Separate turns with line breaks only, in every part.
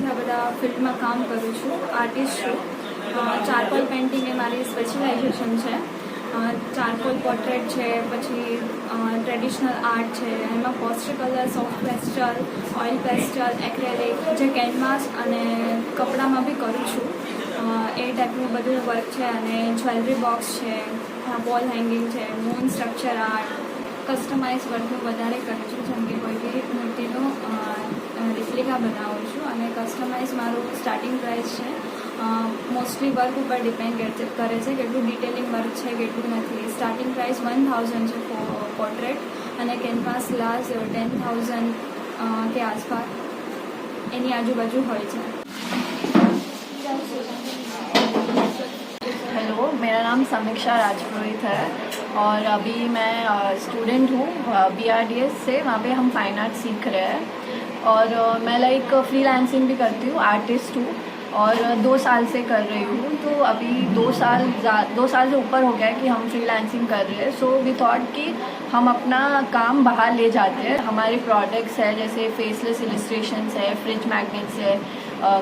વર્ષથી આ બધા ફિલ્ડમાં કામ કરું છું, આર્ટિસ્ટ છું. ચારકોલ પેઇન્ટિંગ એ મારી સ્પેશિયલાઇઝેશન છે. ચારકોલ પોર્ટ્રેટ છે, પછી ટ્રેડિશનલ આર્ટ છે, એમાં poster colour, soft pastel, oil pastel, acrylic, જે કેનવાસ અને કપડામાં બી કરું છું. એ ટાઈપનું બધું વર્ક છે. અને જ્વેલરી બોક્સ છે, વોલ હેંગિંગ છે, મૂન સ્ટ્રક્ચર આર્ટ, કસ્ટમાઇઝ વર્કનું વધારે કરું છું. જેમ કે કોઈ બી મૂર્તિનું રિપ્લિકા બનાવું છું. અને કસ્ટમાઇઝ મારું સ્ટાર્ટિંગ પ્રાઇસ છે. મોસ્ટલી વર્ક ઉપર ડિપેન્ડ કરે છે કેટલું ડિટેલિંગ વર્ક છે, કેટલું નથી. સ્ટાર્ટિંગ પ્રાઇસ 1000 છે પોર્ટ્રેટ, અને કેનવાસ લાસ્ટ 10,000 के आसपास एनी आजू-बाजू હોય છે.
हेलो, मेरा नाम समीक्षा राजपुरोहित है और अभी मैं स्टूडेंट हूँ BRDS से. वहाँ पे हम फाइन आर्ट सीख रहे हैं और मैं लाइक फ्रीलांसिंग भी करती हूँ, आर्टिस्ट हूँ और 2 साल से कर रही हूँ. तो अभी 2 साल से ऊपर हो गया है कि हम फ्रीलांसिंग कर रहे हैं. सो वी थॉट कि हम अपना काम बाहर ले जाते हैं. हमारे प्रोडक्ट्स है जैसे फेसलेस इलस्ट्रेशंस है, फ्रिज मैग्नेट्स है,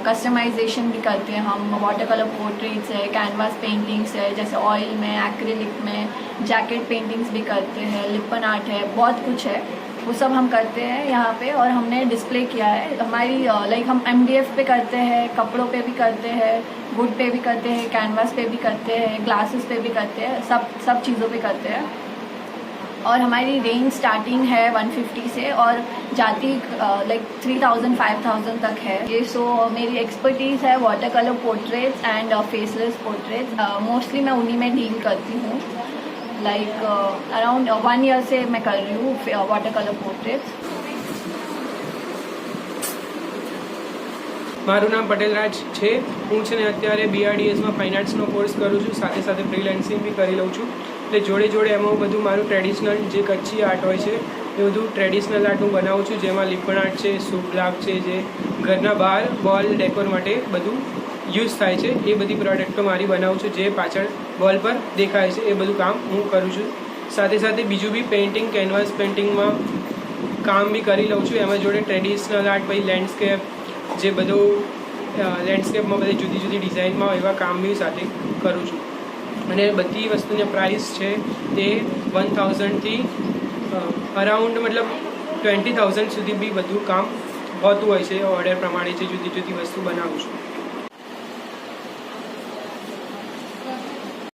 कस्टमाइजेशन भी करते हैं हम, वाटर कलर पोर्ट्रेट्स है, कैनवास पेंटिंग्स है जैसे ऑयल में, एक्रिलिक में, जैकेट पेंटिंग्स भी करते हैं, लिपन आर्ट है, बहुत कुछ है. वो सब हम करते हैं यहाँ पे और हमने डिस्प्ले किया है. हमारी लाइक हम MDF पे करते हैं, कपड़ों पे भी करते हैं, वुड पे भी करते हैं, कैनवास पे भी करते हैं, ग्लासेस पे भी करते हैं, सब चीज़ों पे करते हैं. और हमारी रेंज स्टार्टिंग है 150 से और जाती लाइक 3000 5000 तक है ये. सो मेरी एक्सपर्टीज़ है water colour portraits and faceless portraits. Mostly मैं उन्हीं में डील करती हूँ. लाइक अराउंड 1 ईयर से मैं कर रही हूँ वाटर कलर पोर्ट्रेट्स.
મારું નામ પટેલ રાજ છે. હું છે ને અત્યારે BRDSમાં ફાઇન આર્ટ્સનો કોર્સ કરું છું, સાથે સાથે ફ્રીલાન્સિંગ બી કરી લઉં છું. એટલે જોડે જોડે એમાં બધું મારું ટ્રેડિશનલ જે કચ્છી આર્ટ હોય છે એ બધું ટ્રેડિશનલ આર્ટ હું બનાવું છું, જેમાં લીપણ આર્ટ છે, શુભ લાભ છે, જે ઘરના બહાર વોલ ડેકોર માટે બધું યુઝ થાય છે, એ બધી પ્રોડક્ટો મારી બનાવું છું. જે પાછળ વોલ પર દેખાય છે એ બધું કામ હું કરું છું. સાથે સાથે બીજું બી પેઇન્ટિંગ, કેનવાસ પેઇન્ટિંગમાં કામ બી કરી લઉં છું. એમાં જોડે ટ્રેડિશનલ આર્ટ, પછી લેન્ડસ્કેપ, જે બધું લેન્ડસ્કેપમાં બધી જુદી જુદી ડિઝાઇનમાં એવા કામ બી સાથે કરું છું. અને બધી વસ્તુની પ્રાઇસ છે તે 1000 થી અરાઉન્ડ મતલબ 20,000 સુધી બી બધું કામ હોતું હોય છે. ઓર્ડર પ્રમાણે જે જુદી જુદી વસ્તુ બનાવું છું.